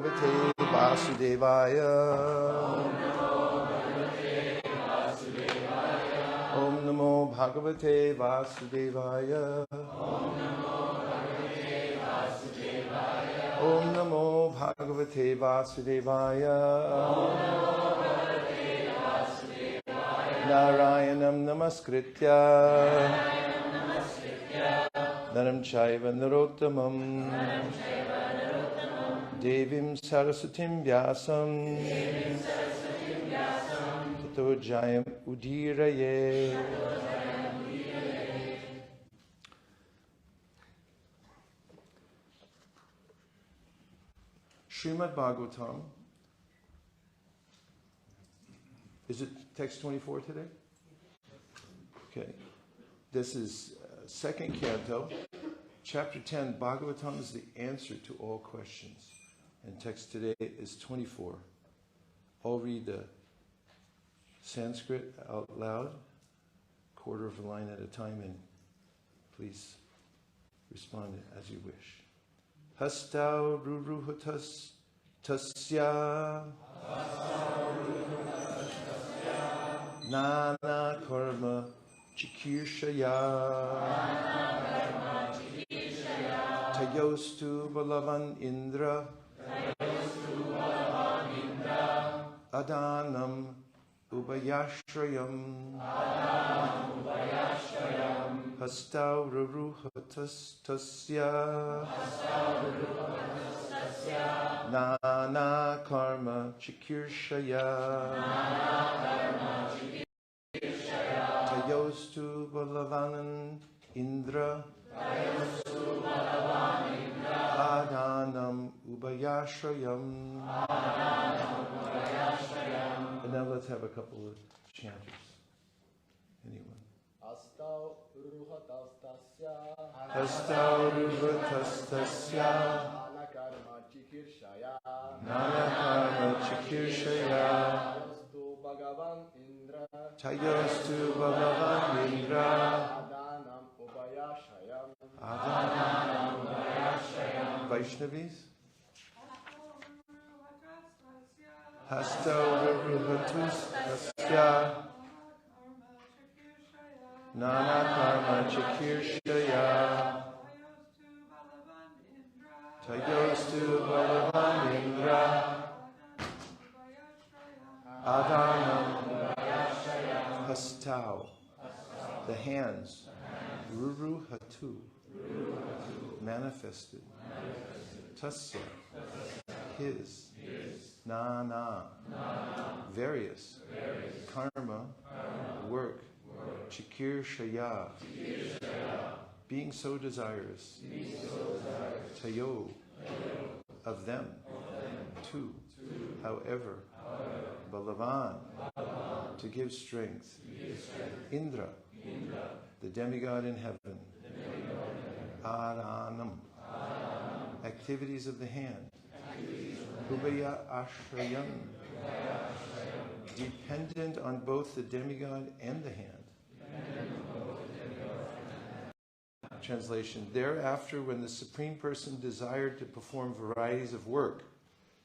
Bhagavate Vasudevaya. Om Namo Bhagavate Vasudevaya. Om Namo Bhagavate Vasudevaya. Narayanam Namaskritya Naram Chaiva Narottamam Devim Sarasatim Vyasam Tato Jayam Udiraye. Srimad Bhagavatam. Is it text 24 today? Okay. This is second canto, chapter 10. Bhagavatam is the answer to all questions. And text today is 24. I'll read the Sanskrit out loud, quarter of a line at a time, and please respond as you wish. Hastau ruruhatas tasya Nana karma chikirshaya Tayostu balavan indra Adanam ubayashrayam Hastau ruruhatas tasya Nana karma chikirshaya Tayostu balavan indra Adanam ubayashrayam. And now let's have a couple of chanters. Anyone? Hastau ruhatastasya Nana karma chikirshaya Tayostu bhagavan indra Adanam ubayashrayam. Vaishnavis? Hastau ruhatasya Nana karma chikirshaya Tayostu bhagavan indra Adanam Hastau, the hands, Ruru Hatu, manifested, Tasya, his, Nana, various, karma, work, Chikir Shaya, being so desirous, Tayo, of them, too, however, Balavan, to give strength, Indra, the demigod in heaven, Aranam, activities of the hand, Ubaya Ashrayam, dependent on both the demigod and the hand. Translation, thereafter, when the Supreme Person desired to perform varieties of work,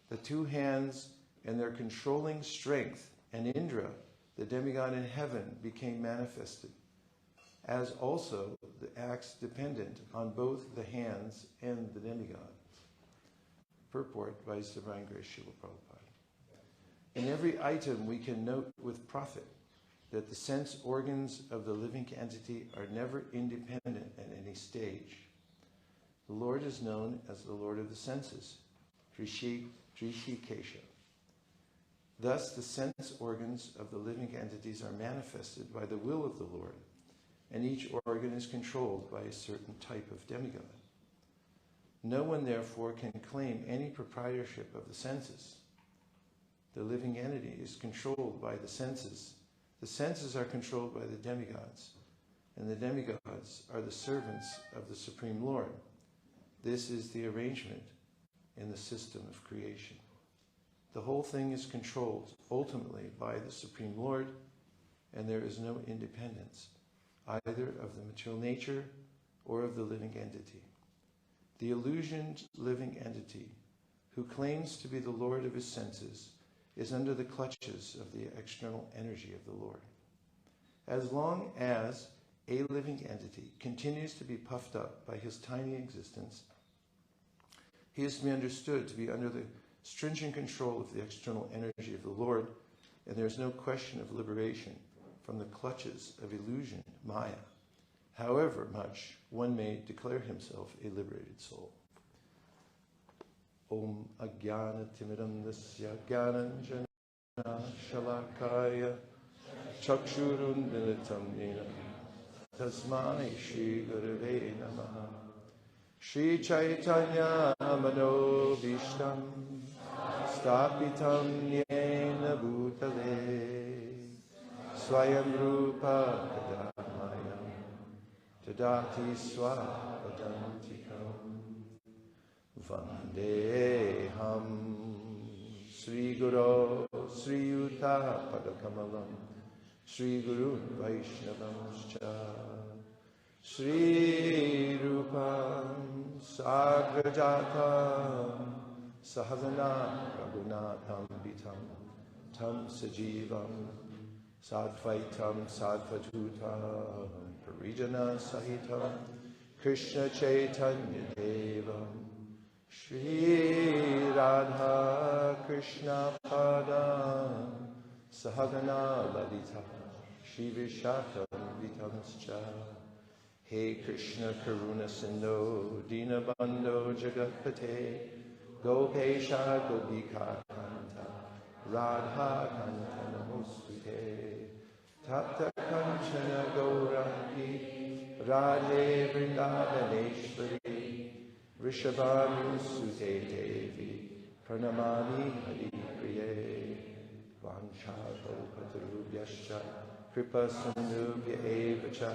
the two hands and their controlling strength and Indra, the demigod in heaven, became manifested, as also the acts dependent on both the hands and the demigod. Purport by His Divine Grace Srila Prabhupada. In every item we can note with profit that the sense organs of the living entity are never independent at any stage. The Lord is known as the Lord of the senses, Drishikesha. Thus, the sense organs of the living entities are manifested by the will of the Lord, and each organ is controlled by a certain type of demigod. No one, therefore, can claim any proprietorship of the senses. The living entity is controlled by the senses. The senses are controlled by the demigods, and the demigods are the servants of the Supreme Lord. This is the arrangement in the system of creation. The whole thing is controlled ultimately by the Supreme Lord, and there is no independence, either of the material nature or of the living entity. The illusioned living entity, who claims to be the Lord of his senses is under the clutches of the external energy of the Lord. As long as a living entity continues to be puffed up by his tiny existence, he is to be understood to be under the stringent control of the external energy of the Lord, and there is no question of liberation from the clutches of illusion, Maya, however much one may declare himself a liberated soul. Om Ajnana Timidam Dasya Gyananjana Shalakaya Chakshurun Militam Nina Tasmai Shri Gurave Namaha Shri Chaitanya Manobishtam Stapitam Yena Bhutale Swayam Rupa Kadamayam Tadati Swapadantikam Vandeham Sri Guru Sri Yuta Padakamalam Sri Guru Vaishnavamscha Sri Rupam Sagrajatam Sahagana Raghunatham Vitam Tam Sajivam Sadvaitam Sadvatutam Parijana Sahitam Krishna Chaitanya Devam Shri Radha Krishna Padam Sahagana Lalita Shri Vishakam Vitamscha He Krishna Karuna Sindhu Dinabandho Jagatpate Gopesha Gopika Kanta Radha Kanta Namostute Tapta Kanchana Gaurangi Radhe Vrindavaneshwari Rishabhanusute Devi Pranamami Hari Priye Vanchakalpatarubhyascha Kripa Sindhubhya Evacha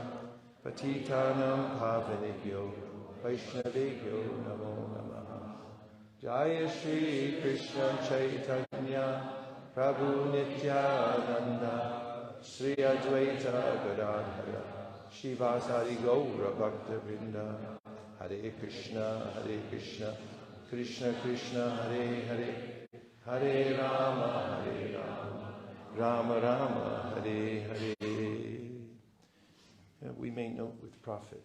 Patitanam Pavanebhyo Vaishnavebhyo Namo Namaha Jaya Shri Krishna Chaitanya Prabhu Nityananda Sri Advaita Gadadhara Shivasari Gaura Bhakta Vrinda Hare Krishna, Krishna Krishna, Hare Hare, Hare Rama, Rama Rama, Hare Hare. We may note with Prophet,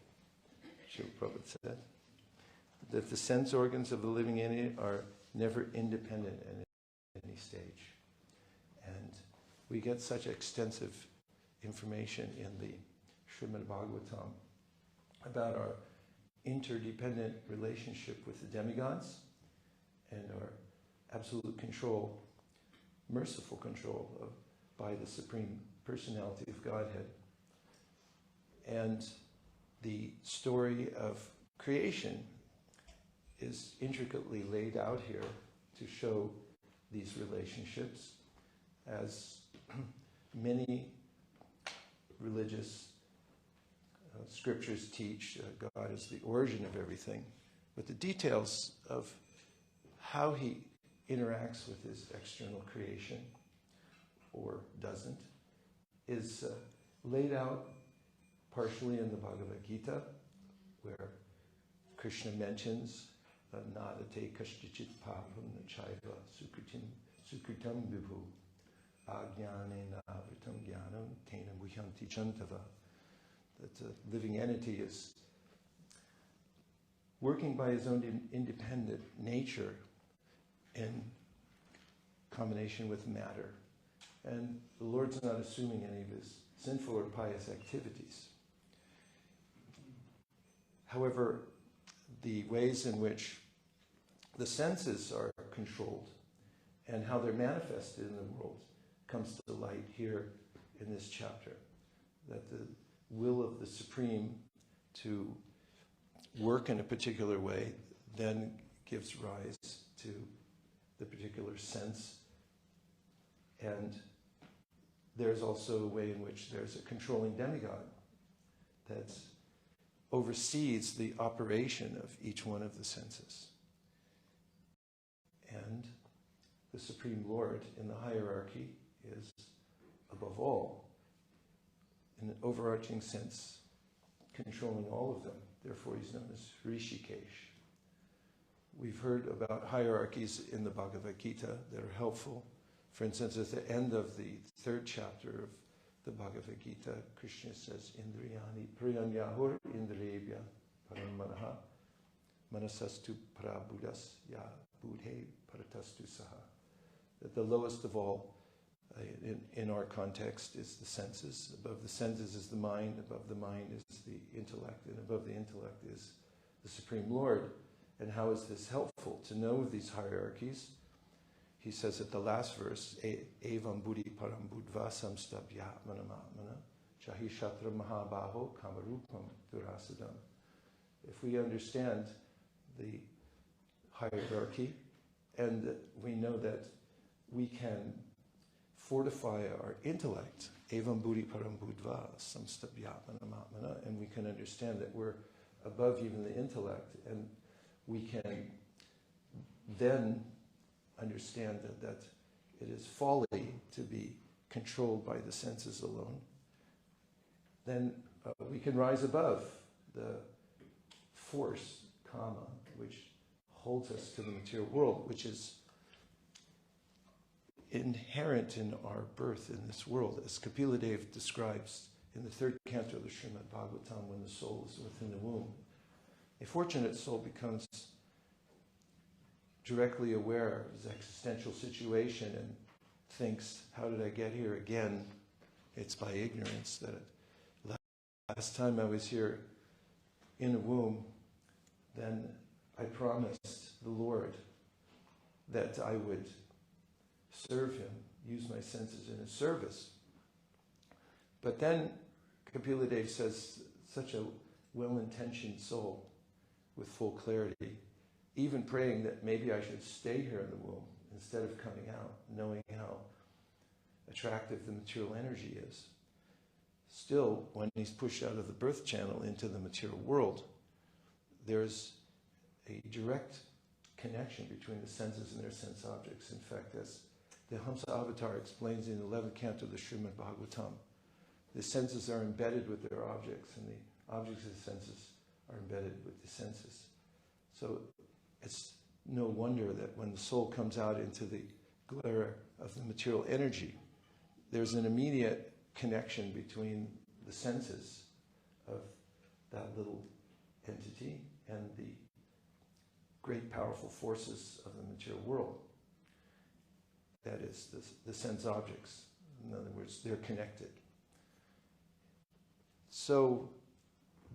Srila Prabhupada said, that the sense organs of the living entity are never independent at any stage. And we get such extensive information in the Srimad Bhagavatam about our interdependent relationship with the demigods and our absolute control, merciful control by the Supreme Personality of Godhead. And the story of creation is intricately laid out here to show these relationships, as many religious scriptures teach. God is the origin of everything, but the details of how he interacts with his external creation, or doesn't, is laid out partially in the Bhagavad Gita, where Krishna mentions nadate kashtichit papam nachaiva sukritam vibhu ajnanena vritam jnanam tena muhyanti chantava. That the living entity is working by his own independent nature in combination with matter. And the Lord's not assuming any of his sinful or pious activities. However, the ways in which the senses are controlled and how they're manifested in the world comes to light here in this chapter. That the will of the Supreme to work in a particular way then gives rise to the particular sense. And there's also a way in which there's a controlling demigod that oversees the operation of each one of the senses. And the Supreme Lord in the hierarchy is above all, in an overarching sense, controlling all of them. Therefore, he's known as Rishikesh. we've heard about hierarchies in the Bhagavad Gita that are helpful. For instance, at the end of the 3rd chapter of the Bhagavad Gita, Krishna says, Indriyani priyanyahur indriyebhya paramanaha manasastu parabudas ya budhe paratastu saha. That the lowest of all, in our context, is the senses. Above the senses is the mind, above the mind is the intellect, and above the intellect is the Supreme Lord. And how is this helpful to know these hierarchies? He says at the last verse, Evam buddhi param buddva samstabhya manamamana jahi shatra mahabaho kamarupam durasadam. If we understand the hierarchy, and we know that we can fortify our intellect, Evam buddhi param buddva samstabhya manamamana, and we can understand that we're above even the intellect, and we can then understand that it is folly to be controlled by the senses alone. Then we can rise above the force, kama, which holds us to the material world, which is inherent in our birth in this world, as Kapila Dev describes in the 3rd canto of the Srimad Bhagavatam, when the soul is within the womb. A fortunate soul becomes directly aware of his existential situation and thinks, how did I get here again? It's by ignorance. That last time I was here in a womb, then I promised the Lord that I would serve him, use my senses in his service. But then Kapila Dev says, such a well-intentioned soul with full clarity, even praying that maybe I should stay here in the womb instead of coming out, knowing how attractive the material energy is. Still, when he's pushed out of the birth channel into the material world, there's a direct connection between the senses and their sense objects. In fact, as the Hamsa Avatar explains in the 11th canto of the Srimad Bhagavatam, the senses are embedded with their objects, and the objects of the senses are embedded with the senses. So it's no wonder that when the soul comes out into the glare of the material energy, there's an immediate connection between the senses of that little entity and the great powerful forces of the material world. That is, the sense objects. In other words, they're connected. So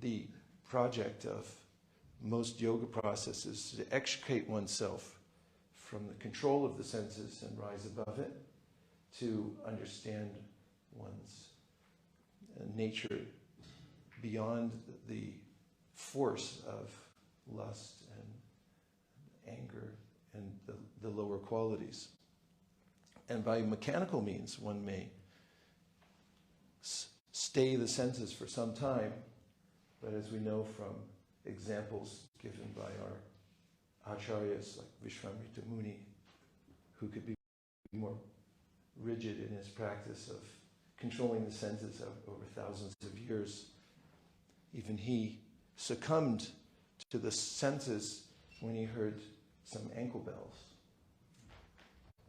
the project of most yoga processes to extricate oneself from the control of the senses and rise above it, to understand one's nature beyond the force of lust and anger and the lower qualities. And by mechanical means, one may stay the senses for some time, but as we know from examples given by our acharyas like Vishwamitra Muni, who could be more rigid in his practice of controlling the senses over thousands of years, even he succumbed to the senses when he heard some ankle bells.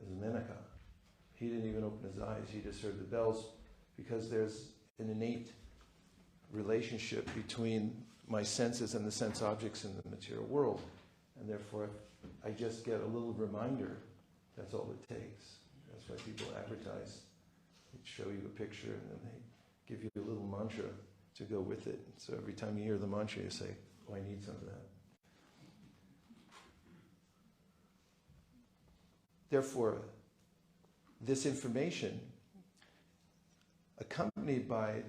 As Menaka, he didn't even open his eyes, he just heard the bells, because there's an innate relationship between my senses and the sense objects in the material world. And therefore, I just get a little reminder. That's all it takes. That's why people advertise. They show you a picture and then they give you a little mantra to go with it. So every time you hear the mantra, you say, oh, I need some of that. Therefore, this information, accompanied by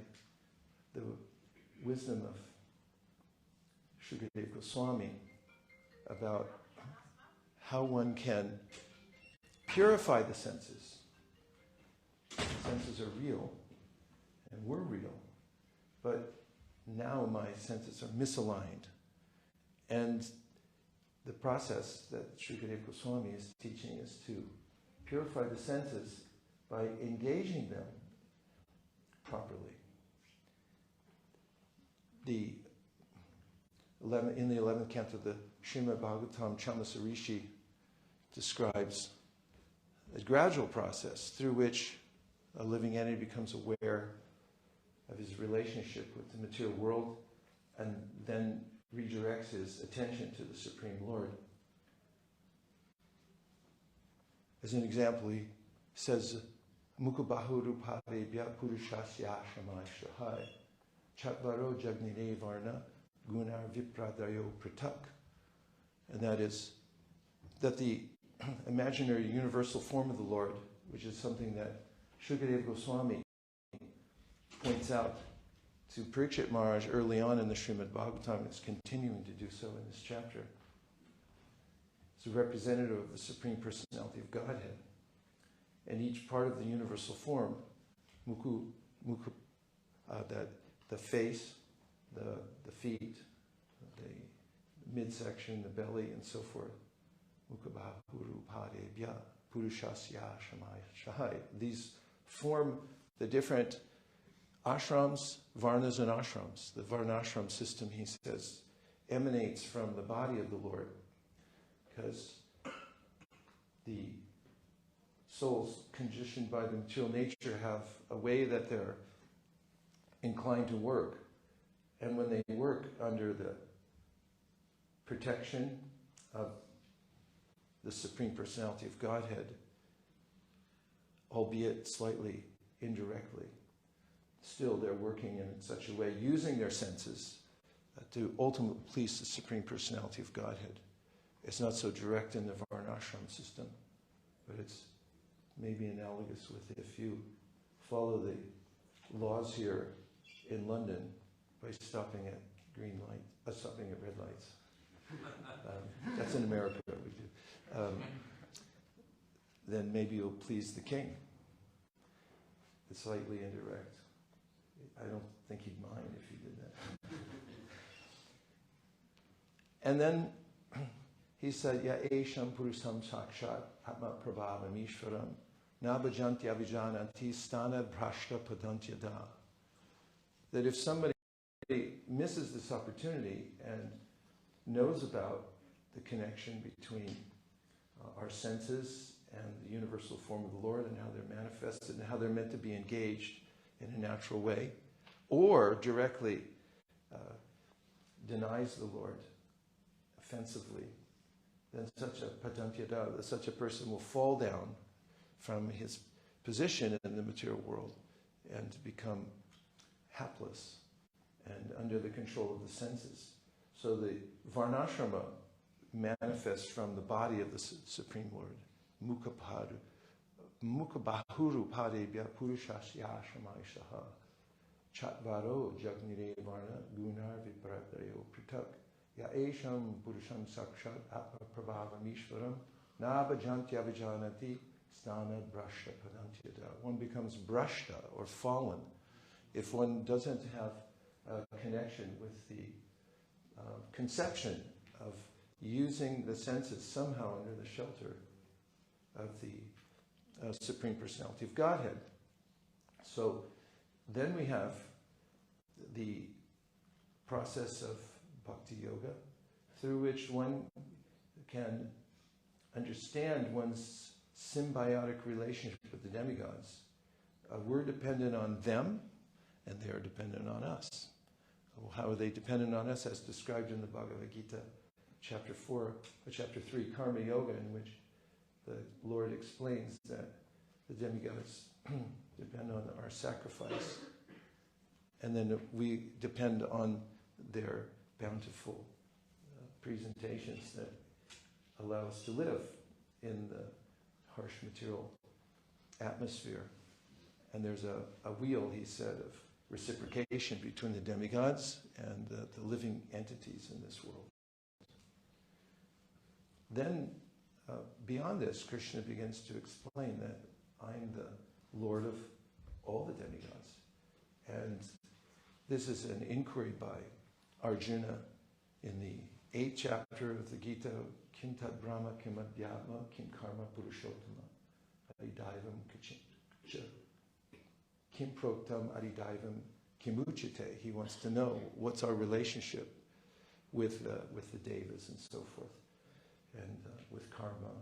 the wisdom of Shukadeva Goswami about how one can purify the senses. The senses are real, and we're real, but now my senses are misaligned. And the process that Shukadeva Goswami is teaching is to purify the senses by engaging them properly. The in the 11th canto, the Srimad Bhagavatam, Chamasarishi describes a gradual process through which a living entity becomes aware of his relationship with the material world and then redirects his attention to the Supreme Lord. As an example, he says, Mukabahu Rupadebhya Purushasya Shamai Shahai Chatvaro Jagnire Varna Gunar Vipradayo Pratak. And that is that the imaginary universal form of the Lord, which is something that Shukadeva Goswami points out to Parikshit Maharaj early on in the Srimad Bhagavatam, is continuing to do so in this chapter. It's a representative of the Supreme Personality of Godhead. And each part of the universal form, that the face, the feet, the midsection, the belly, and so forth, Mukhabhuru Padebhya Purushasya Shamai Shahai. These form the different ashrams, varnas and ashrams. The varnashram system, he says, emanates from the body of the Lord, because the souls conditioned by the material nature have a way that they're inclined to work. And when they work under the protection of the Supreme Personality of Godhead, albeit slightly indirectly, still they're working in such a way, using their senses to ultimately please the Supreme Personality of Godhead. It's not so direct in the varnashram system, but it's maybe analogous with if you follow the laws here in London by stopping at stopping at red lights. That's in America, we do. Then maybe you'll please the king. It's slightly indirect. I don't think he'd mind if you did that. And then he said, Ya esham purusam sakshat atma prabhavam ishvaram nabhajanti avijananti stana bhrashta padantyada. That if somebody misses this opportunity and knows about the connection between our senses and the universal form of the Lord and how they're manifested and how they're meant to be engaged in a natural way, or directly denies the Lord offensively, then such a person will fall down from his position in the material world and become hapless and under the control of the senses. So the varnashrama manifests from the body of the Supreme Lord. Mukhabhuru Padebhya Purushasya Shamaishaha Chatvaro Jagnire Varna Gunar Vipradayo Pritak Ya Esham Purusham Sakshat Atma Prabhavam Ishvaram Nabhajanti Avijanati Stana Brashta Padantyada. One becomes brashta, or fallen, if one doesn't have a connection with the conception of using the senses somehow under the shelter of the Supreme Personality of Godhead. So then we have the process of bhakti yoga, through which one can understand one's symbiotic relationship with the demigods. We're dependent on them, and they are dependent on us. How are they dependent on us? As described in the Bhagavad Gita, chapter 3, Karma Yoga, in which the Lord explains that the demigods depend on our sacrifice, and then we depend on their bountiful presentations that allow us to live in the harsh material atmosphere. And there's a wheel, he said, of reciprocation between the demigods and the living entities in this world. Then, beyond this, Krishna begins to explain that I'm the Lord of all the demigods. And this is an inquiry by Arjuna in the 8th chapter of the Gita, Kim Tat Brahma, Kim Adhyatma, Kim Karma Purushottama, Adidaivam Kim Proktam Adidaivam Kim Uchite. He wants to know what's our relationship with the devas and so forth, and with karma,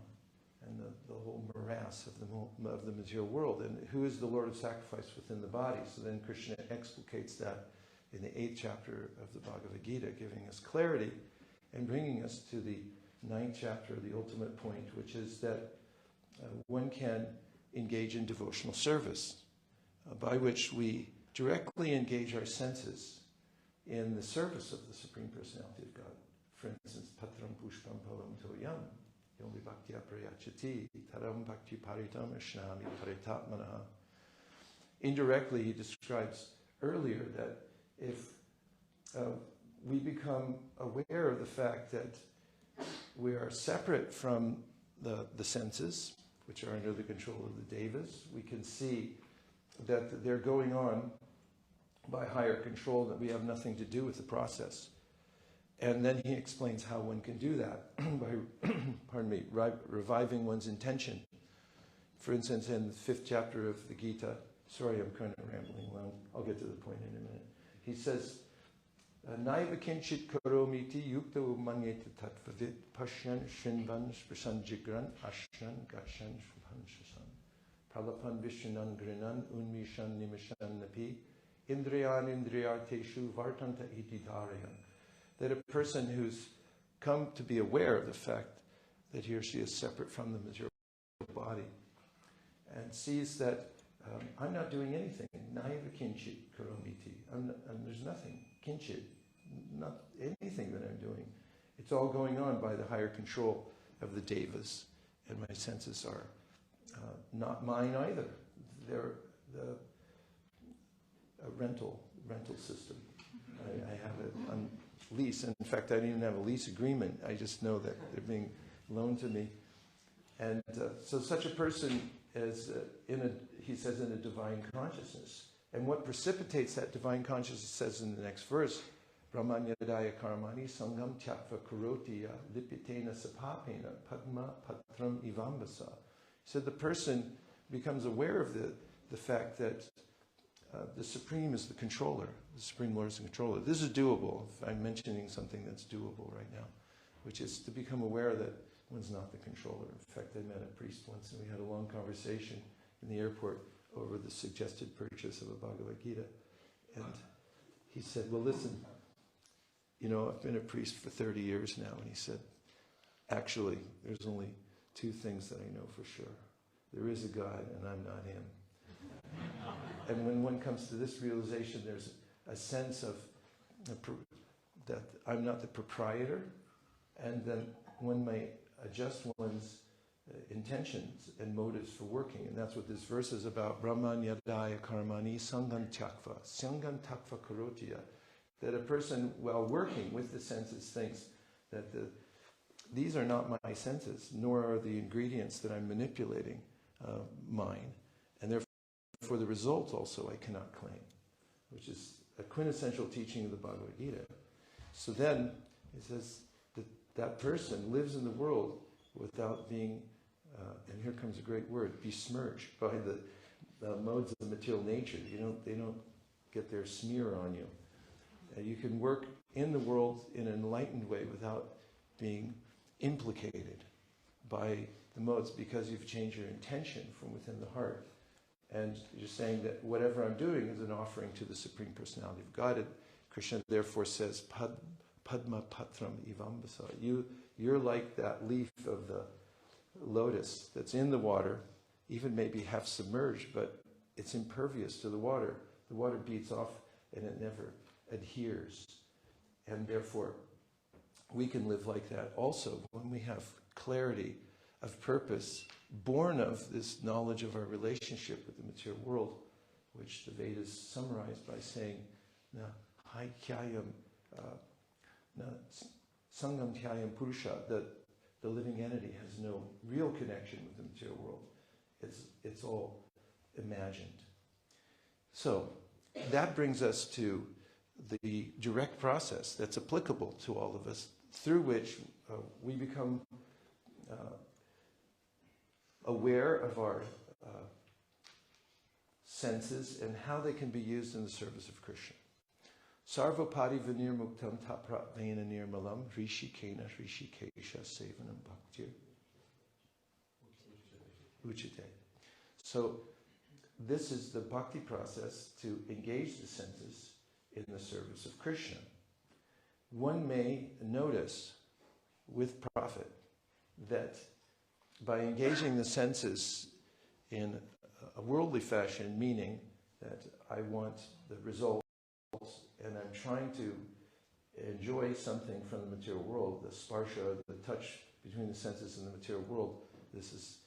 and the whole morass of the material world. And who is the Lord of sacrifice within the body? So then Krishna explicates that in the 8th chapter of the Bhagavad Gita, giving us clarity and bringing us to the 9th chapter, the ultimate point, which is that one can engage in devotional service, by which we directly engage our senses in the service of the Supreme Personality of God. For instance, patram pushpam palam toyam, yomi bhakti aprayachati, taram bhakti paritam ashnami paritatmanaha. Indirectly, he describes earlier that if we become aware of the fact that we are separate from the senses, which are under the control of the devas, we can see that they're going on by higher control, that we have nothing to do with the process. And then he explains how one can do that by, reviving one's intention. For instance, in the 5th chapter of the Gita, sorry, I'm kind of rambling long, I'll get to the point in a minute. He says, Naiva kinchit karomiti yukta manyeta tatvavit pashyan shinvan sprasan jigran ashnan gashan shubhan shasan pralapan vishnan grinan unmishan nimishan napi indriyan indriyarteshu vartanta iti dharayan. That a person who's come to be aware of the fact that he or she is separate from the material body and sees that I'm not doing anything. Naiva kinchit karomiti. There's nothing. Kinchit. Not anything that I'm doing. It's all going on by the higher control of the devas. And my senses are not mine either. They're a rental system. I have it on lease. In fact, I don't even have a lease agreement. I just know that they're being loaned to me. And so such a person is he says, in a divine consciousness. And what precipitates that divine consciousness, says in the next verse, Brahmanyadaya karmani sangam tyatva karotiya lipitena sapapena padma patram ivambasa. He said the person becomes aware of the fact that the Supreme is the controller. The Supreme Lord is the controller. This is doable. I'm mentioning something that's doable right now, which is to become aware that one's not the controller. In fact, I met a priest once and we had a long conversation in the airport over the suggested purchase of a Bhagavad Gita. And he said, well, listen, I've been a priest for 30 years now. And he said, actually, there's only 2 things that I know for sure. There is a God and I'm not him. And when one comes to this realization, there's a sense of that I'm not the proprietor, and then one may adjust one's intentions and motives for working. And that's what this verse is about. Brahman yadaya karmani sangam tyakva. Sangam takva karotiya. That a person, while working with the senses, thinks that these are not my senses, nor are the ingredients that I'm manipulating mine. And therefore, for the result also I cannot claim, which is a quintessential teaching of the Bhagavad Gita. So then, it says that person lives in the world without being, and here comes a great word, besmirched by the modes of material nature. They don't get their smear on you. You can work in the world in an enlightened way without being implicated by the modes, because you've changed your intention from within the heart. And you're saying that whatever I'm doing is an offering to the Supreme Personality of God. And Krishna therefore says, Padma Patram Ivambasa. You're like that leaf of the lotus that's in the water, even maybe half submerged, but it's impervious to the water. The water beats off and it never adheres. And therefore, we can live like that also when we have clarity of purpose, born of this knowledge of our relationship with the material world, which the Vedas summarize by saying, na haikyayam, na sangam tyayam purusha, that the living entity has no real connection with the material world. It's all imagined. So that brings us to the direct process that's applicable to all of us, through which we become aware of our senses and how they can be used in the service of Krishna. Sarvapati vinir muktam taprat vena nirmalam rishikena rishikesha sevanam bhaktir uchite. So this is the bhakti process to engage the senses in the service of Krishna. One may notice with profit that by engaging the senses in a worldly fashion, meaning that I want the results and I'm trying to enjoy something from the material world, the sparsha, the touch between the senses and the material world, this is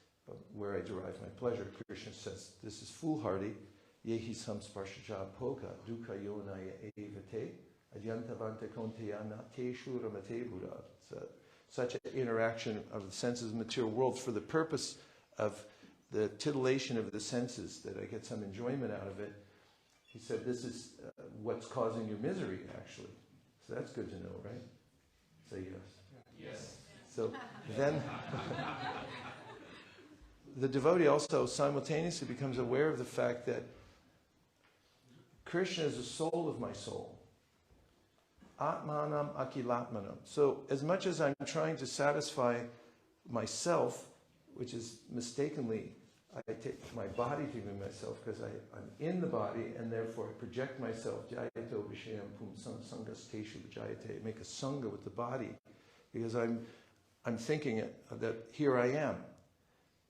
where I derive my pleasure. Krishna says, this is foolhardy. Yehi sam sparshaja poka dukkha yonaya evate adyantavante konteyana te shuramate buddha. Such an interaction of the senses and material world for the purpose of the titillation of the senses, that I get some enjoyment out of it. He said, this is what's causing your misery, actually. So that's good to know, right? Say yes. Yes. So then the devotee also simultaneously becomes aware of the fact that Krishna is the soul of my soul. Atmanam akilatmanam. So as much as I'm trying to satisfy myself, which is mistakenly, I take my body to be myself because I'm in the body and therefore I project myself. Jayato vishayam pum sangas teshu jayate. Make a sangha with the body because I'm thinking that here I am.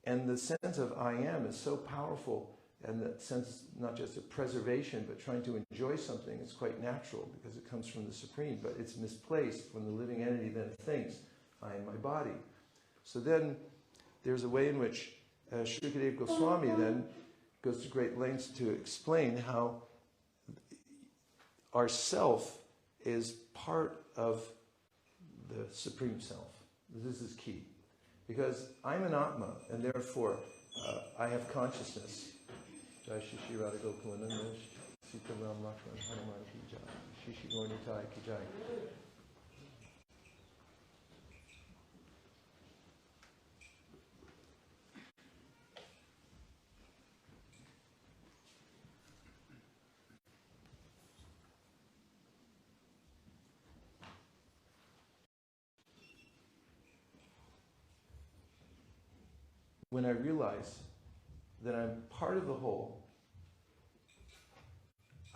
And the sense of I am is so powerful, and that sense not just of preservation but trying to enjoy something is quite natural because it comes from the Supreme, but it's misplaced when the living entity then thinks I am my body. So then there's a way in which Shrikadev Goswami then goes to great lengths to explain how our self is part of the Supreme Self. This is key. Because I'm an Atma, and therefore I have consciousness. Jai Shishi Radha Gokulananda, Sita Ram Lakshman Hanuman Ki Jai, Shishi Gaurnitai Ki Jai. When I realize that I'm part of the whole,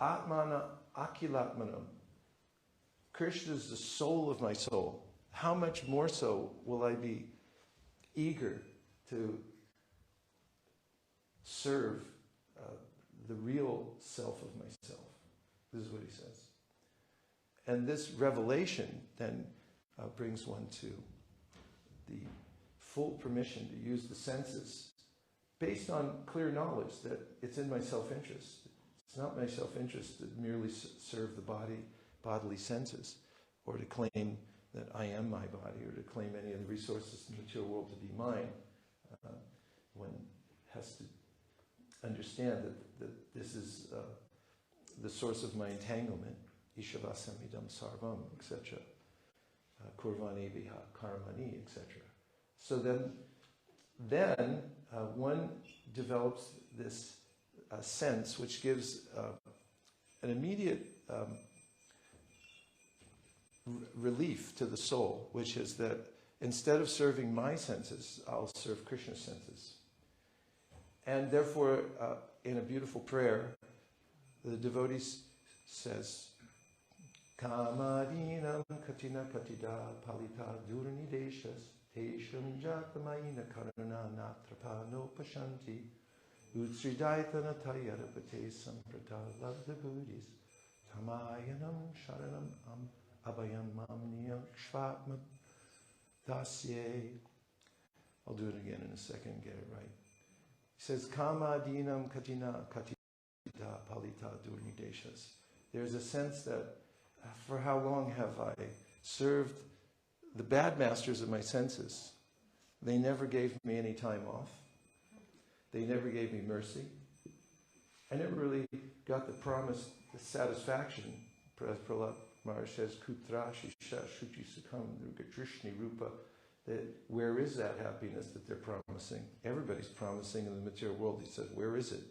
Atmana Akilatmanam, Krishna is the soul of my soul. How much more so will I be eager to serve the real self of myself? This is what he says. And this revelation then brings one to the full permission to use the senses based on clear knowledge that it's in my self-interest. It's not my self-interest to merely serve the bodily senses, or to claim that I am my body, or to claim any of the resources in the material world to be mine. One has to understand that this is the source of my entanglement, Ishavasamidam sarvam, etc. Kurvani viha karmani, etc. So then one develops this sense which gives an immediate relief to the soul, which is that instead of serving my senses, I'll serve Krishna's senses. And therefore, in a beautiful prayer, the devotee says, Kamadinam katina katida palita durnideshas Tesham jatamayina karuna natrapano pashanti Utsridaitana tayarapate samprata lavda buddhis Tamayanam sharanam abayam mamniyam shvatma dasye. I'll do it again in a second and get it right. He says, Kama dinam katina katita palita durnideshas. There's a sense that for how long have I served the bad masters of my senses? They never gave me any time off. They never gave me mercy. I never really got the promised satisfaction. As Prahlad Maharaj says, Kutra Shisha Shuchi Sukham Drishni Rupa, that where is that happiness that they're promising? Everybody's promising in the material world. He says, where is it?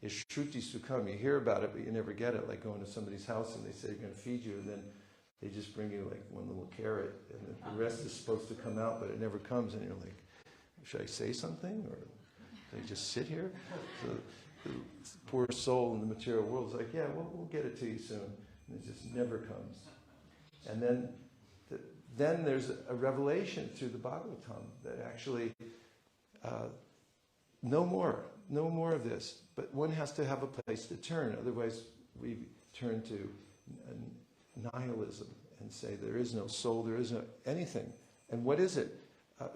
is Shruti Sukham. You hear about it, but you never get it. Like going to somebody's house and they say they're going to feed you, and then they just bring you like one little carrot, and the rest is supposed to come out, but it never comes, and you're like, should I say something, or should I just sit here? So the poor soul in the material world is like, yeah, we'll get it to you soon, and it just never comes. And then there's a revelation through the Bhagavatam that actually, no more of this. But one has to have a place to turn. Otherwise, we turn to nihilism and say there is no soul, there is no anything. And what is it? I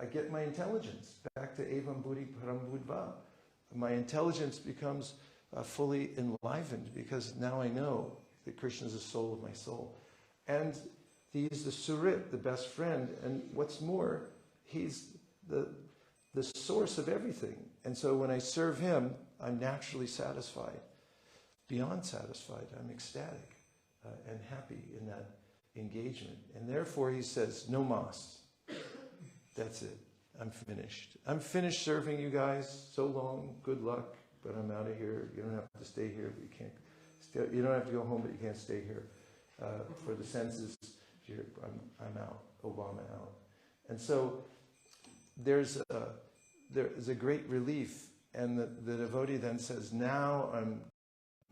get my intelligence back to Evam Buddhi Param Buddha. My intelligence becomes fully enlivened because now I know that Krishna is the soul of my soul. And he's the Surit, the best friend. And what's more, he's the source of everything. And so when I serve him, I'm naturally satisfied. Beyond satisfied, I'm ecstatic and happy in that engagement. And therefore he says, no mas. That's it. I'm finished. I'm finished serving you guys. So long. Good luck. But I'm out of here. You don't have to stay here, but you can't. You don't have to go home, but you can't stay here. For the senses, I'm out. Obama out. And so there is a great relief. And the devotee then says, now I'm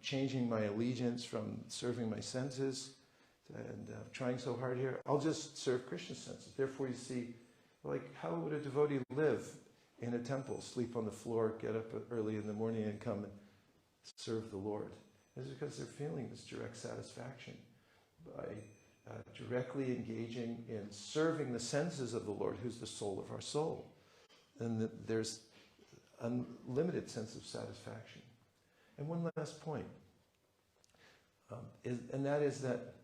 changing my allegiance from serving my senses and trying so hard here. I'll just serve Krishna's senses. Therefore, you see, like, how would a devotee live in a temple, sleep on the floor, get up early in the morning and come and serve the Lord? It's because they're feeling this direct satisfaction by directly engaging in serving the senses of the Lord, who's the soul of our soul. And there's unlimited sense of satisfaction. And one last point, and that is that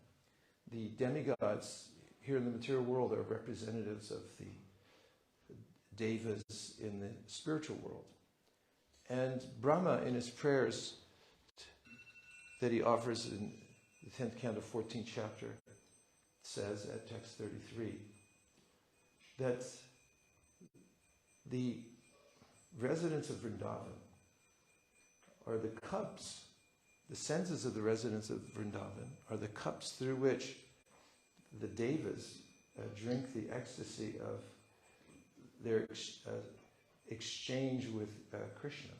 the demigods here in the material world are representatives of the devas in the spiritual world. And Brahma, in his prayers that he offers in the 10th canto, 14th chapter, says at text 33 that the residents of Vrindavan are the cups, the senses of the residents of Vrindavan are the cups through which the devas drink the ecstasy of their exchange with Krishna.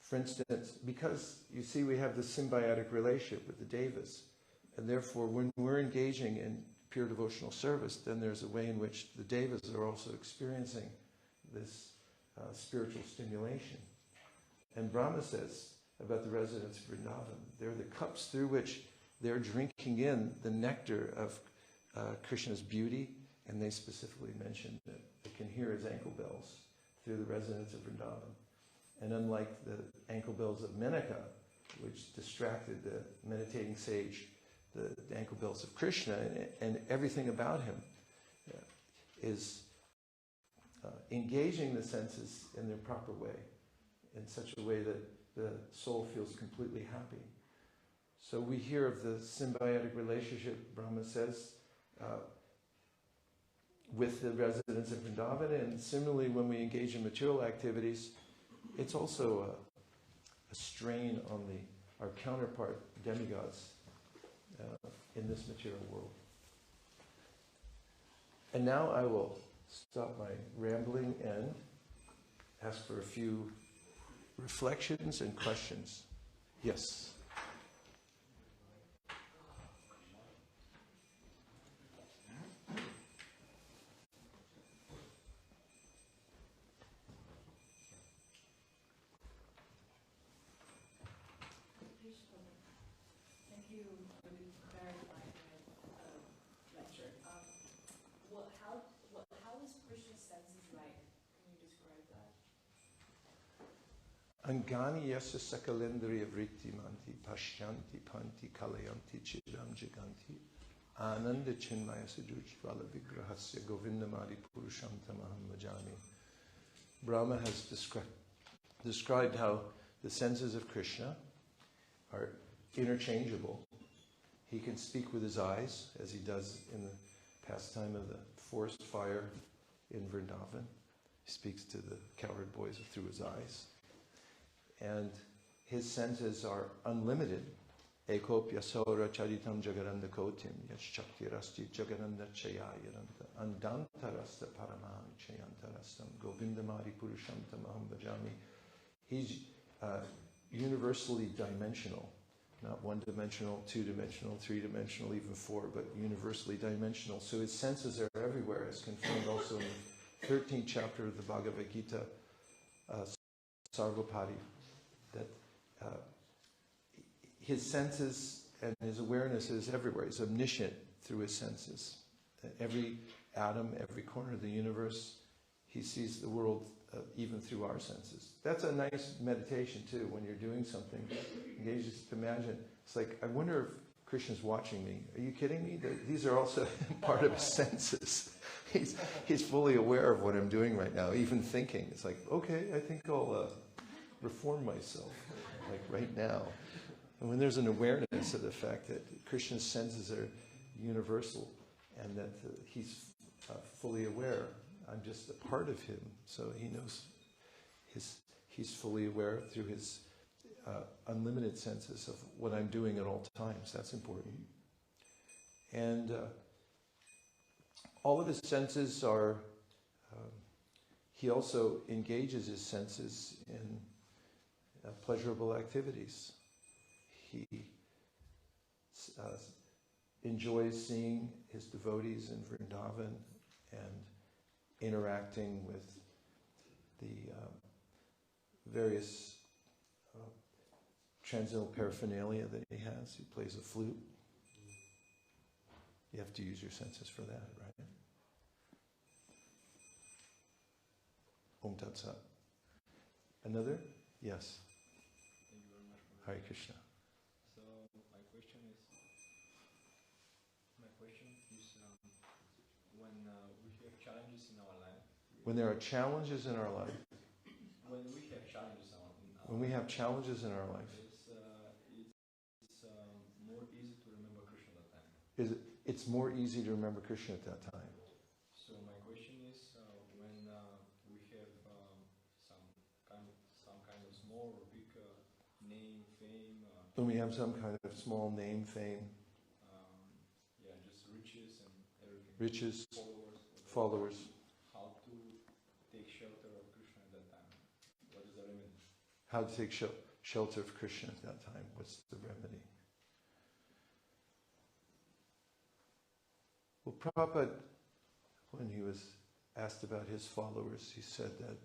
For instance, because you see we have this symbiotic relationship with the devas, and therefore when we're engaging in pure devotional service, then there's a way in which the devas are also experiencing this spiritual stimulation. And Brahma says about the residents of Vrindavan, they're the cups through which they're drinking in the nectar of Krishna's beauty, and they specifically mentioned that they can hear his ankle bells through the residents of Vrindavan. And unlike the ankle bells of Menaka, which distracted the meditating sage, the ankle bells of Krishna and everything about him is engaging the senses in their proper way, in such a way that the soul feels completely happy. So we hear of the symbiotic relationship, Brahma says, with the residents of Vrindavan, and similarly when we engage in material activities, it's also a strain on our counterpart demigods in this material world. And now I will stop my rambling and ask for a few reflections and questions. Yes? Angani yasa sakalendriya vritti manti pashyanti panti kalayanti chidam jiganti ananda chinmaya sajujvala vigrahasya govindamadi purusham tamaham bhajami. Brahma has described how the senses of Krishna are interchangeable. He can speak with his eyes, as he does in the pastime of the forest fire in Vrindavan. He speaks to the cowherd boys through his eyes. And his senses are unlimited. Ekopya saura charitam jagaranda kotim yashakti rasti jagaranda chayayaranta andantarasta paramam chayantarastam govindamari purusham tamaham bhajami. He's universally dimensional, not one-dimensional, two-dimensional, three-dimensional, even four, but universally dimensional. So his senses are everywhere, as confirmed also in the 13th chapter of the Bhagavad Gita, Sarvapati, that his senses and his awareness is everywhere. He's omniscient through his senses. Every atom, every corner of the universe, he sees the world even through our senses. That's a nice meditation too, when you're doing something. Engages to imagine. It's like, I wonder if Krishna's watching me. Are you kidding me? These are also part of his senses. He's fully aware of what I'm doing right now, even thinking. It's like, okay, I think I'll reform myself, like right now. And when there's an awareness of the fact that Krishna's senses are universal and that he's fully aware, I'm just a part of him, so he knows he's fully aware through his unlimited senses of what I'm doing at all times. That's important. And all of his senses are, he also engages his senses in pleasurable activities. He enjoys seeing his devotees in Vrindavan and interacting with the various transcendental paraphernalia that he has. He plays a flute. You have to use your senses for that, right? Om Tat Sat. Another? Yes. Thank you very much. Hare Krishna. So my question is when we have challenges in our life. When there are challenges in our life. When we have challenges in our life. When we have challenges in our life. It's more easy to remember Krishna at that time. It's more easy to remember Krishna at that time. So my question is, when we have some kind of small or big name, fame. When we have some kind of small name, fame. Just riches and everything. Riches, followers. How to take shelter of Krishna at that time? What is the remedy? How to take shelter of Krishna at that time? What's the remedy? Well, Prabhupada, when he was asked about his followers, he said that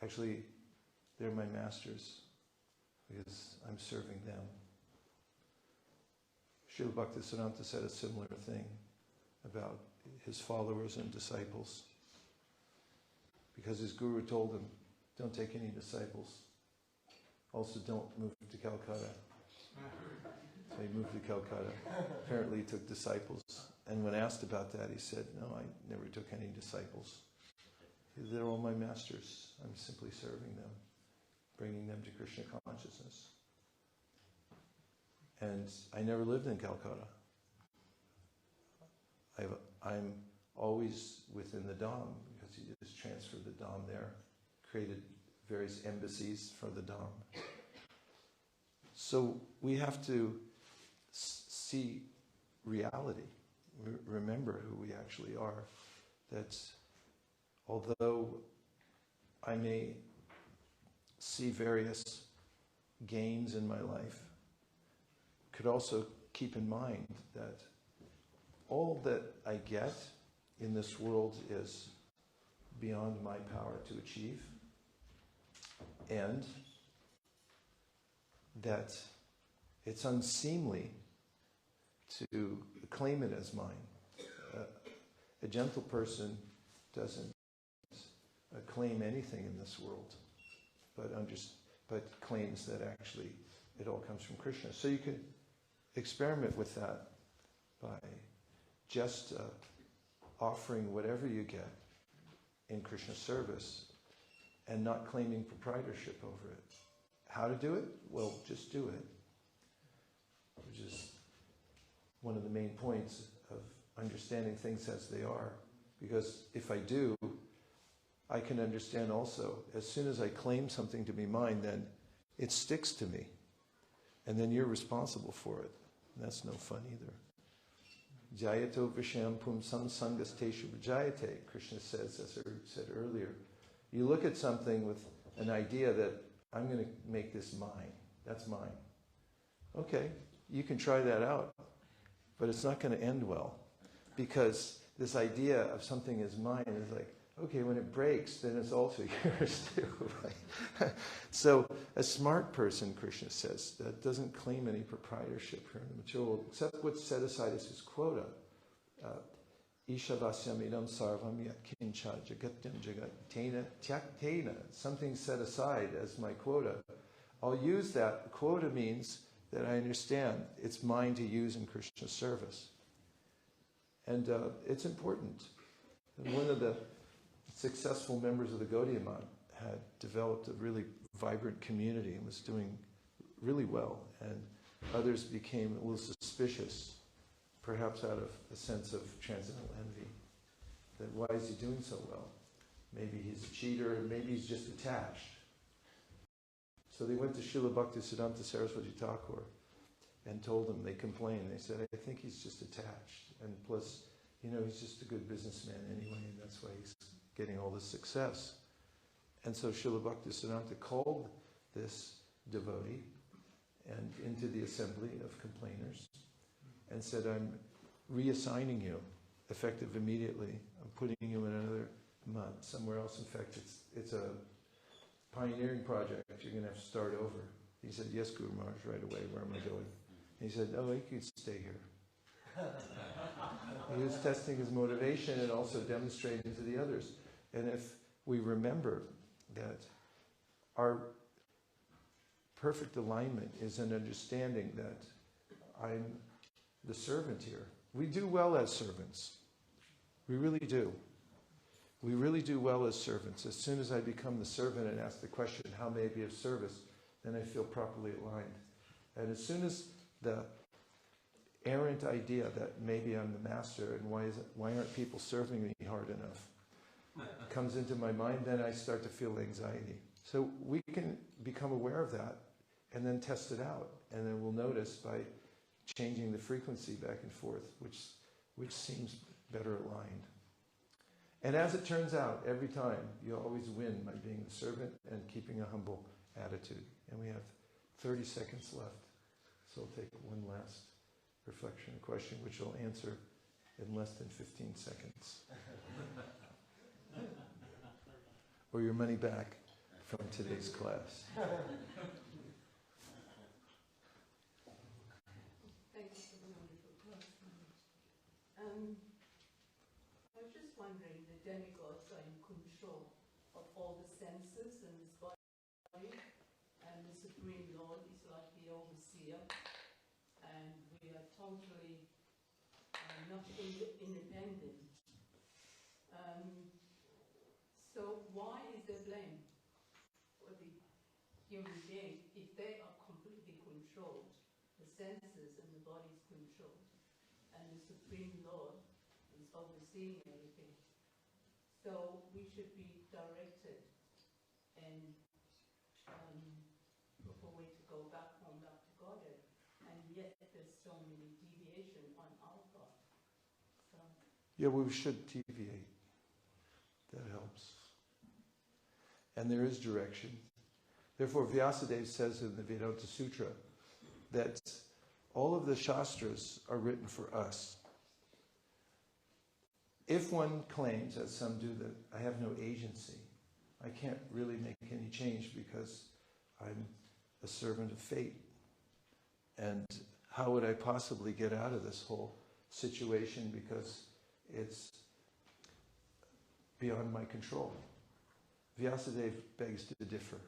actually they're my masters because I'm serving them. Srila Bhaktivedanta said a similar thing about his followers and disciples, because his guru told him, don't take any disciples. Also, don't move to Calcutta. So he moved to Calcutta. Apparently he took disciples. And when asked about that, he said, no, I never took any disciples. They're all my masters. I'm simply serving them, bringing them to Krishna consciousness. And I never lived in Calcutta. I'm always within the Dham, because he just transferred the Dham there, created various embassies for the Dham. So we have to see reality, remember who we actually are, that although I may see various gains in my life, could also keep in mind that all that I get in this world is beyond my power to achieve, and that it's unseemly to claim it as mine. A gentle person doesn't claim anything in this world, but claims that actually it all comes from Krishna. So you can experiment with that by just offering whatever you get in Krishna service and not claiming proprietorship over it. How to do it? Well, just do it. Which is one of the main points of understanding things as they are, Because if I do, I can understand also, as soon as I claim something to be mine, then it sticks to me. And then you're responsible for it. And that's no fun either. Jayato visham pumsam sangasteshu vijayate, Krishna says, as I said earlier. You look at something with an idea that I'm going to make this mine. That's mine. Okay, you can try that out. But it's not going to end well. Because this idea of something as mine is like, okay, when it breaks, then it's also yours too. Right? So a smart person, Krishna says, that doesn't claim any proprietorship here in the material world, except what's set aside as his quota. Ishavasyam idam sarvam yat kincha jagatyam jagatena tyaktena. Something set aside as my quota. I'll use that. Quota means that I understand it's mine to use in Krishna's service. And it's important. And one of the successful members of the Gaudiya Math had developed a really vibrant community and was doing really well. And others became a little suspicious, perhaps out of a sense of transcendental envy. That why is he doing so well? Maybe he's a cheater, and maybe he's just attached. So they went to Srila Bhaktivedanta Saraswati Thakur and told him, they complained. They said, I think he's just attached. And plus, he's just a good businessman anyway, and that's why he's getting all this success. And so Srila Bhaktivedanta called this devotee and into the assembly of complainers and said, I'm reassigning you, effective immediately. I'm putting you in another month, somewhere else. In fact, it's a pioneering project. You're going to have to start over. He said, yes, Guru Maharaj, right away. Where am I going? He said, oh, you could stay here. He was testing his motivation and also demonstrating to the others. And if we remember that our perfect alignment is an understanding that I'm the servant here. We do well as servants. We really do. We really do well as servants. As soon as I become the servant and ask the question, how may I be of service, then I feel properly aligned. And as soon as the errant idea that maybe I'm the master and why aren't people serving me hard enough comes into my mind, then I start to feel anxiety. So we can become aware of that and then test it out. And then we'll notice by changing the frequency back and forth, which seems better aligned. And as it turns out, every time, you always win by being the servant and keeping a humble attitude. And we have 30 seconds left. So I'll take one last reflection and question, which I'll answer in less than 15 seconds. Or your money back from today's class. Thanks for the wonderful class. I was just wondering, the demigods are in control of all the senses in this body, and the Supreme Lord is like the overseer, and we are totally not independent. So why is there blame for the human being if they are completely controlled? The senses and the body is controlled, and the Supreme Lord is overseeing everything. So we should be directed and proper way to go back home, back to Godhead. And yet there's so many deviation on our part. So Yeah, we should deviate. That helps. And there is direction. Therefore, Vyasadeva says in the Vedanta Sutra that all of the Shastras are written for us. If one claims, as some do, that I have no agency, I can't really make any change because I'm a servant of fate. And how would I possibly get out of this whole situation because it's beyond my control? Vyasadeva begs to differ.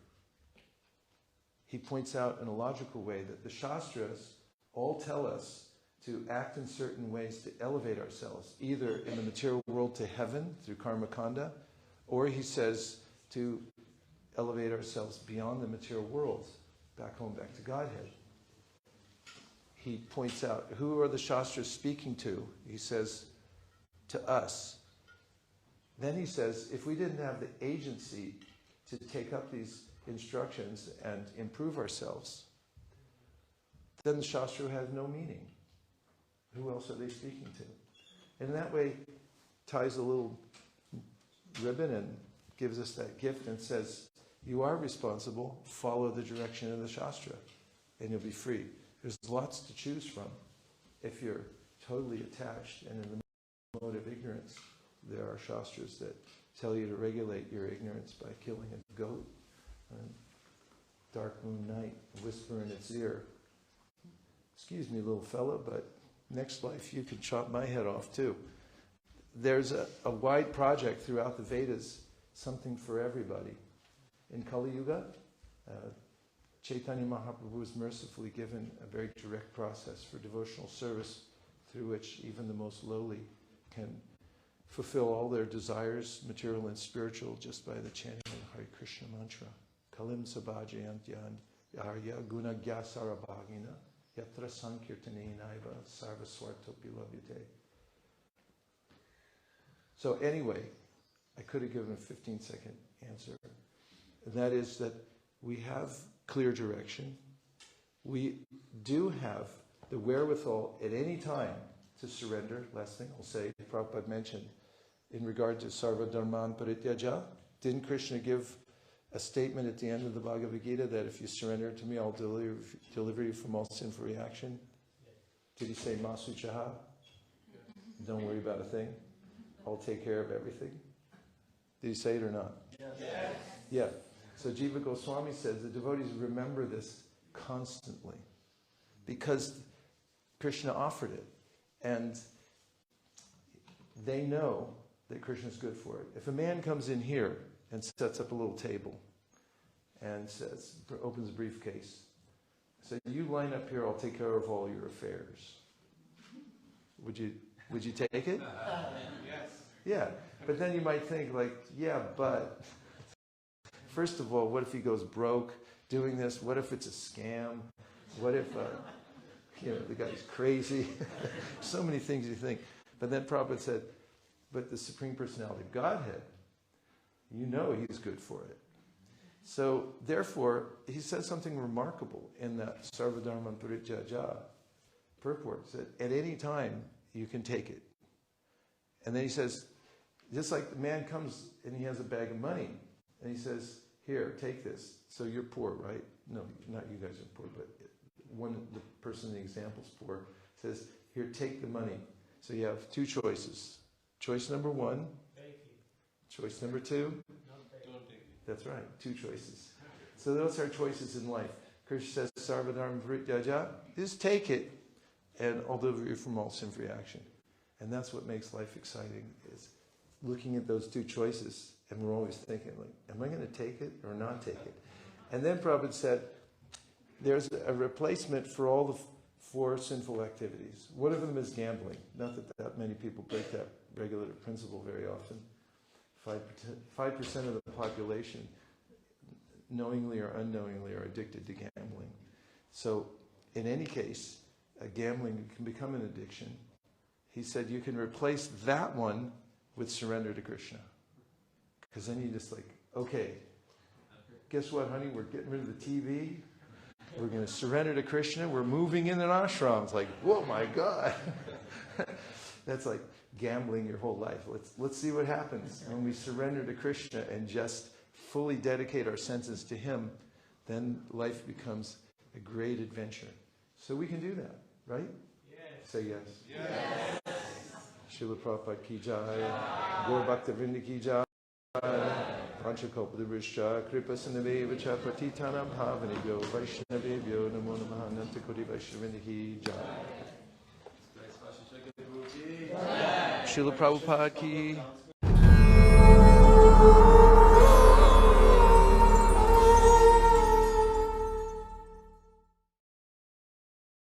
He points out in a logical way that the Shastras all tell us to act in certain ways to elevate ourselves, either in the material world to heaven through karma kanda, or he says to elevate ourselves beyond the material world, back home, back to Godhead. He points out, who are the Shastras speaking to? He says, to us. then he says, if we didn't have the agency to take up these instructions and improve ourselves, then the Shastra has no meaning. Who else are they speaking to? And in that way, ties a little ribbon and gives us that gift and says, you are responsible, follow the direction of the Shastra, and you'll be free. There's lots to choose from. If you're totally attached and in the mode of ignorance, there are Shastras that tell you to regulate your ignorance by killing a goat on dark moon night, whisper in its ear, excuse me, little fella, but next life you can chop my head off too. There's a wide project throughout the Vedas, something for everybody. In Kali Yuga, Chaitanya Mahaprabhu was mercifully given a very direct process for devotional service through which even the most lowly can fulfill all their desires, material and spiritual, just by the chanting of the Hare Krishna mantra. Kalim sabhajayantyan yarya guna gyasarabhagina yatra sankirtane naiva sarva swartopi labhyate. So anyway, I could have given a 15-second answer. And that is that we have clear direction. We do have the wherewithal at any time to surrender. Last thing I'll say, Prabhupada mentioned in regard to Sarva Dharman Parityaja. Didn't Krishna give a statement at the end of the Bhagavad Gita that if you surrender to me, I'll deliver you from all sinful reaction? Did he say Masu Chaha? Don't worry about a thing. I'll take care of everything. Did he say it or not? Yes. Yeah. So Jiva Goswami says the devotees remember this constantly because Krishna offered it. And they know that Krishna is good for it. If a man comes in here and sets up a little table and says, opens a briefcase, says, you line up here, I'll take care of all your affairs. Would you take it? Yes. Yeah. But then you might think like, yeah, but first of all, what if he goes broke doing this? What if it's a scam? What if the guy's crazy? So many things you think. But then Prabhupada said, but the Supreme Personality of Godhead, you know he's good for it. So therefore, he says something remarkable in that Sarvadharman Parityaja purport, that at any time you can take it. And then he says, just like the man comes and he has a bag of money, and he says, here, take this. So you're poor, right? No, not you guys are poor, but the person in the example's poor, says, here, take the money. So you have two choices. Choice number one, take it. Choice number two, don't take it. That's right, two choices. So those are choices in life. Krishna says, Sarvadharma Parityaja, just take it, and I'll deliver you from all sinful reaction. And that's what makes life exciting, is looking at those two choices, and we're always thinking, like, am I going to take it or not take it? And then Prabhupada said, there's a replacement for all the four sinful activities. One of them is gambling. Not that many people break that regulative principle very often. 5% of the population, knowingly or unknowingly, are addicted to gambling. So, in any case, gambling can become an addiction. He said you can replace that one with surrender to Krishna. Because then you just like, okay, guess what, honey? We're getting rid of the TV. We're going to surrender to Krishna. We're moving in an ashram. It's like, whoa, my God. That's like gambling your whole life. Let's see what happens when we surrender to Krishna and just fully dedicate our senses to Him. Then life becomes a great adventure. So we can do that, right? Yes. Say yes. Yes. Srila Prabhupada ki jai. Gaur Bhaktivedanta ki jai. Panchakalpadurishya kripa sanaveva cha patitanam bhavanibhyo vaishnavebhyo namo namaha nantakoti vaishnavinda ki jai. Srila Prabhupada ki